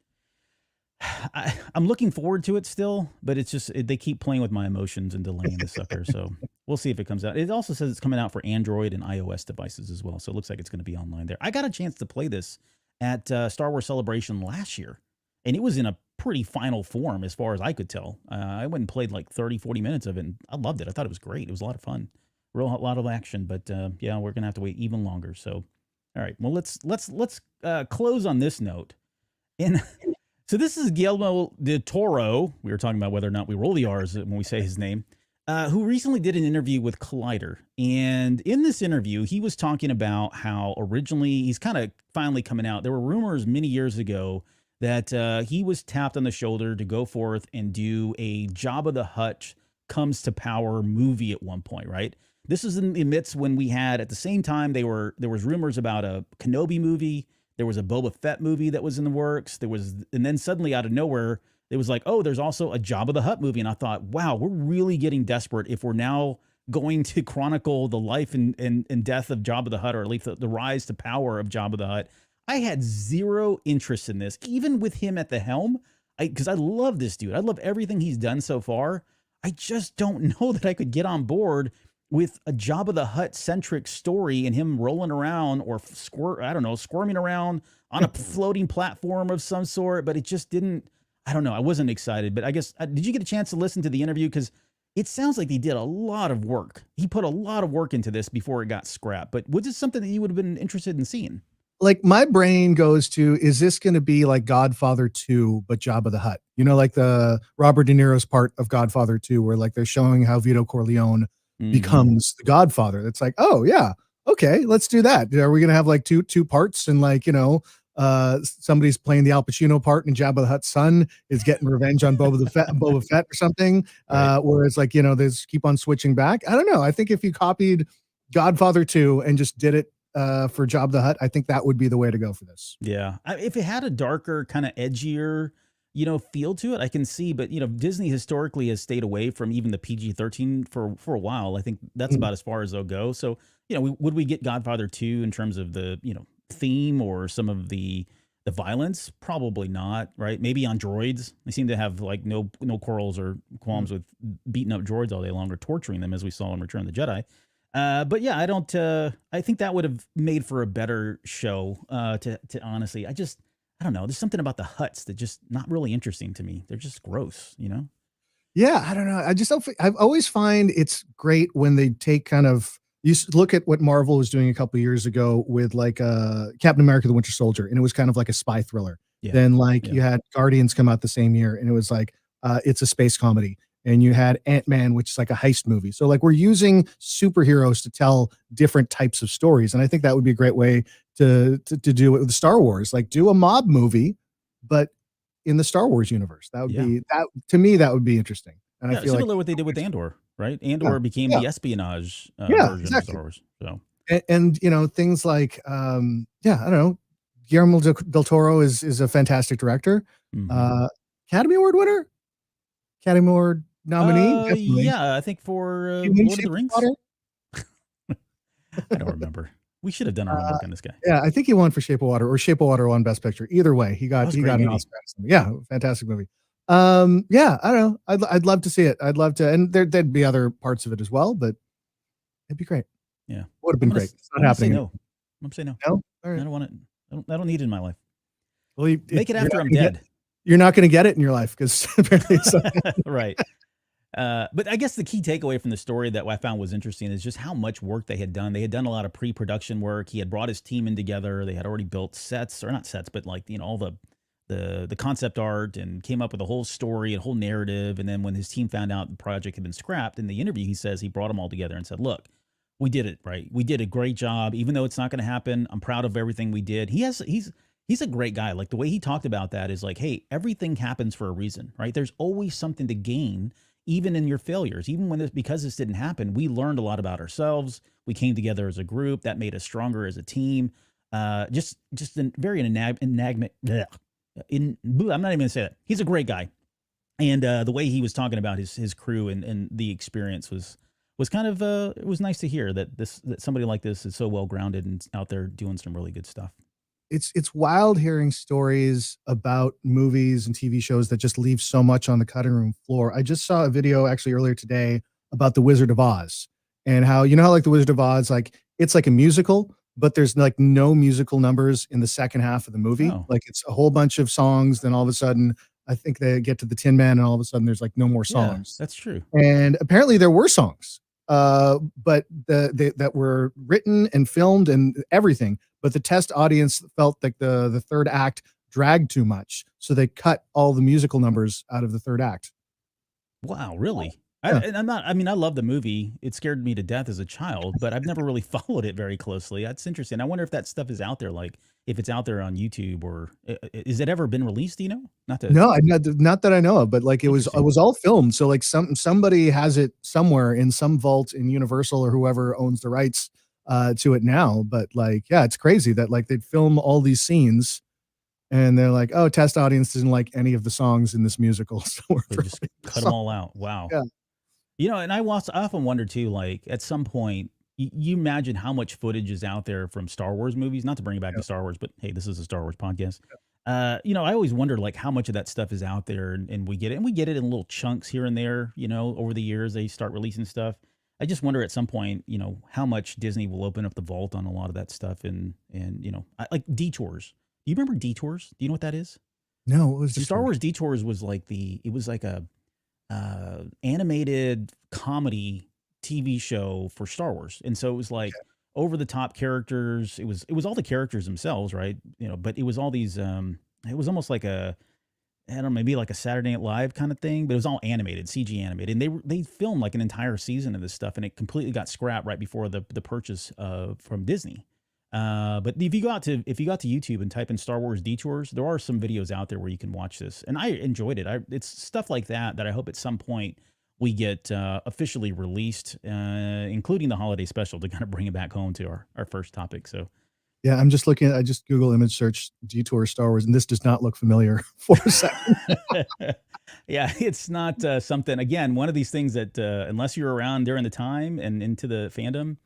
I'm looking forward to it still, but it's just they keep playing with my emotions and delaying the sucker. So we'll see if it comes out. It also says it's coming out for Android and iOS devices as well. So it looks like it's going to be online there. I got a chance to play this at Star Wars Celebration last year. And it was in a pretty final form as far as I could tell. I went and played like 30, 40 minutes of it, and I loved it. I thought it was great. It was a lot of fun. A lot of action, but yeah, we're going to have to wait even longer. So, all right. Well, let's close on this note. And so this is Guillermo del Toro. We were talking about whether or not we roll the R's when we say his name, who recently did an interview with Collider. And in this interview, he was talking about how originally he's kind of finally coming out. There were rumors many years ago that he was tapped on the shoulder to go forth and do a Jabba the Hutt comes to power movie at one point, right? This is in the midst when we had, at the same time, there was rumors about a Kenobi movie. There was a Boba Fett movie that was in the works. And then suddenly out of nowhere, it was like, oh, there's also a Jabba the Hutt movie. And I thought, wow, we're really getting desperate if we're now going to chronicle the life and death of Jabba the Hutt, or at least the rise to power of Jabba the Hutt. I had zero interest in this, even with him at the helm, because I love this dude. I love everything he's done so far. I just don't know that I could get on board with a Jabba the Hutt centric story and him rolling around or squirming around on a floating platform of some sort. But it just didn't. I don't know. I wasn't excited. But I guess did you get a chance to listen to the interview? Because it sounds like he did a lot of work. He put a lot of work into this before it got scrapped. But was this something that you would have been interested in seeing? Like my brain goes to, is this going to be like Godfather 2, but Jabba the Hutt? Like the Robert De Niro's part of Godfather 2, where like they're showing how Vito Corleone becomes the Godfather. It's like, oh yeah, okay, let's do that. Are we going to have like two parts, and like somebody's playing the Al Pacino part, and Jabba the Hutt's son is getting revenge on Boba Fett or something. Right. Whereas like they keep on switching back. I don't know. I think if you copied Godfather 2 and just did it for Jabba the Hutt, I think that would be the way to go for this. Yeah. If it had a darker, kind of edgier, feel to it, I can see. But, Disney historically has stayed away from even the PG-13 for a while. I think that's about as far as they'll go. So, would we get Godfather 2 in terms of the, theme or some of the violence? Probably not, right? Maybe on droids. They seem to have like no quarrels or qualms with beating up droids all day long or torturing them, as we saw in Return of the Jedi. But yeah, I think that would have made for a better show, to honestly, I don't know. There's something about the Hutts that just not really interesting to me. They're just gross, Yeah. I don't know. I just don't, I always find it's great when they take kind of, you look at what Marvel was doing a couple of years ago with like, Captain America, the Winter Soldier, and it was kind of like a spy thriller. Yeah. Then you had Guardians come out the same year, and it was like, it's a space comedy. And you had Ant-Man, which is like a heist movie. So like we're using superheroes to tell different types of stories. And I think that would be a great way to do it with Star Wars. Like do a mob movie, but in the Star Wars universe. That would be that to me, that would be interesting. And I feel similar like to what they did with Andor, right? Andor became yeah, the espionage yeah, version of exactly. Star Wars. So And you know, things like yeah, I don't know. Guillermo del Toro is a fantastic director. mhm. Uh, Academy Award winner, Academy Award nominee, definitely. Yeah, I think for He win Lord of the Shape of Rings. Water. I don't remember. We should have done our homework on this guy. Yeah, I think he won for Shape of Water, or Shape of Water won Best Picture. Either way, That was a he great got an movie. Oscar. Yeah, fantastic movie. Yeah, I don't know. I'd love to see it. I'd love to, and there'd be other parts of it as well, but it'd be great. Yeah, Would have been great. It's I'm not gonna say happening. no. I'm gonna say no. No, all I right. don't want it. I don't need it in my life. Well, Make it after I'm dead. You're not going to get it in your life because apparently it's Right. But I guess the key takeaway from the story that I found was interesting is just how much work they had done. They had done a lot of pre-production work. He had brought his team in together. They had already built sets, or not sets, but like, you know, all the concept art, and came up with a whole story, a whole narrative. And then when his team found out the project had been scrapped, in the interview, he says he brought them all together and said, look, we did it, right? We did a great job. Even though it's not going to happen, I'm proud of everything we did. He's a great guy. Like the way he talked about that is like, hey, everything happens for a reason, right? There's always something to gain, even in your failures. Even when because this didn't happen, we learned a lot about ourselves. We came together as a group that made us stronger as a team. Just a very enigmatic. I'm not even gonna say that. He's a great guy, and the way he was talking about his crew and the experience was kind of it was nice to hear that somebody like this is so well grounded and out there doing some really good stuff. it's wild hearing stories about movies and TV shows that just leave so much on the cutting room floor. I just saw a video actually earlier today about The Wizard of Oz, and how, you know, how like The Wizard of Oz, like it's like a musical, but there's like no musical numbers in the second half of the movie. Oh, Like it's a whole bunch of songs, then all of a sudden I think they get to the Tin Man and all of a sudden there's like no more yeah, songs. that's true. And apparently there were songs, but that were written and filmed and everything, but the test audience felt like the third act dragged too much, so they cut all the musical numbers out of the third act. Wow, really? Yeah. And I'm not. I mean, I love the movie. It scared me to death as a child, but I've never really followed it very closely. That's interesting. I wonder if that stuff is out there. Like, if it's out there on YouTube, or is it ever been released? Do you know? Not to. No, not that I know of, but like it Interesting. was all filmed, so like somebody has it somewhere in some vault in Universal or whoever owns the rights to it now. But like, yeah, it's crazy that like they'd film all these scenes and they're like, oh, test audience doesn't like any of the songs in this musical, so we're They just throwing the cut them song. all out. Wow. Yeah. You know, and I often wonder too, like at some point, you imagine how much footage is out there from Star Wars movies. Not to bring it back Yeah. to Star Wars, but hey, this is a Star Wars podcast. You know, I always wonder like how much of that stuff is out there, and we get it, and we get it in little chunks here and there. You know, over the years they start releasing stuff. I just wonder at some point, you know, how much Disney will open up the vault on a lot of that stuff, and you know, like Detours. Do you remember Detours? Do you know what that is? No, what was So the Star Wars Detours was like it was like a animated comedy TV show for Star Wars, and so it was like over the top characters. It was all the characters themselves, right? You know, but it was all these. It was almost like I don't know, maybe like a Saturday Night Live kind of thing, but it was all animated, CG animated, and they filmed like an entire season of this stuff, and it completely got scrapped right before the purchase from Disney. But if you got to YouTube and type in Star Wars Detours, there are some videos out there where you can watch this, and I enjoyed it. It's stuff like that I hope at some point we get officially released, including the holiday special, to kind of bring it back home to our first topic. So Yeah, I'm just looking at, I just Google image search Detour Star Wars, and this does not look familiar for a second. yeah, it's not something. Again, one of these things that unless you're around during the time and into the fandom,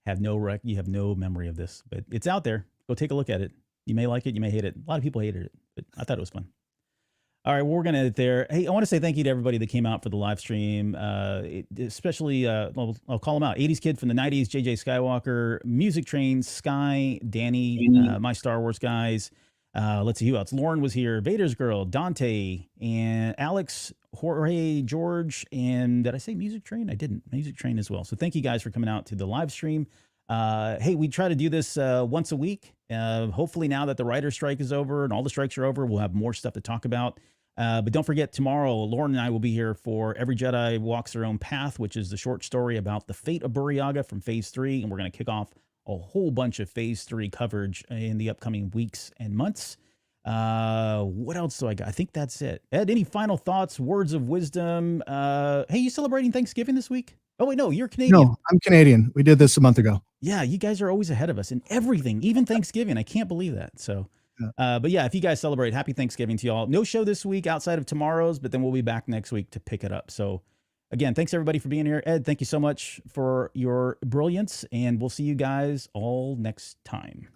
you have no memory of this, but it's out there. Go take a look at it. You may like it, you may hate it. A lot of people hated it, but I thought it was fun. All right, well, we're gonna end it there. Hey, I want to say thank you to everybody that came out for the live stream, especially I'll call them out: '80s kid from the '90s, JJ Skywalker, Music Train, Sky, Danny, my Star Wars guys. Let's see who else. Lauren was here, Vader's Girl, Dante, and Alex, Jorge, George, and did I say Music Train? I didn't. Music Train as well. So thank you guys for coming out to the live stream. Hey, we try to do this once a week. Hopefully now that the writer's strike is over and all the strikes are over, we'll have more stuff to talk about. But don't forget, tomorrow, Lauren and I will be here for Every Jedi Walks Their Own Path, which is the short story about the fate of Buryaga from Phase 3. And we're going to kick off a whole bunch of Phase 3 coverage in the upcoming weeks and months. What else do I got? I think that's it. Ed, any final thoughts, words of wisdom? Hey, you celebrating Thanksgiving this week? Oh, wait, no, you're Canadian. No, I'm Canadian. We did this a month ago. Yeah, you guys are always ahead of us in everything, even Thanksgiving. I can't believe that. So, but yeah, if you guys celebrate, happy Thanksgiving to y'all. No show this week outside of tomorrow's, but then we'll be back next week to pick it up. So again, thanks everybody for being here. Ed, thank you so much for your brilliance, and we'll see you guys all next time.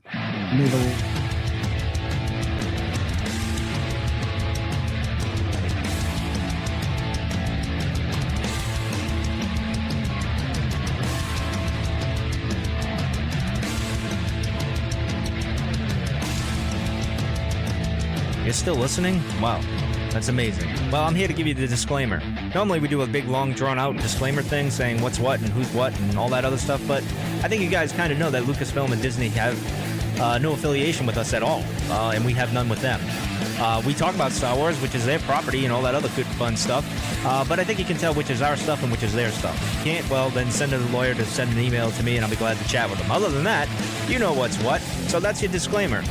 You're still listening? Wow, that's amazing. Well, I'm here to give you the disclaimer. Normally we do a big, long, drawn-out disclaimer thing saying what's what and who's what and all that other stuff, but I think you guys kind of know that Lucasfilm and Disney have no affiliation with us at all, and we have none with them. We talk about Star Wars, which is their property and all that other good, fun stuff, but I think you can tell which is our stuff and which is their stuff. If you can't, well, then send a lawyer to send an email to me, and I'll be glad to chat with them. Other than that, you know what's what, so that's your disclaimer.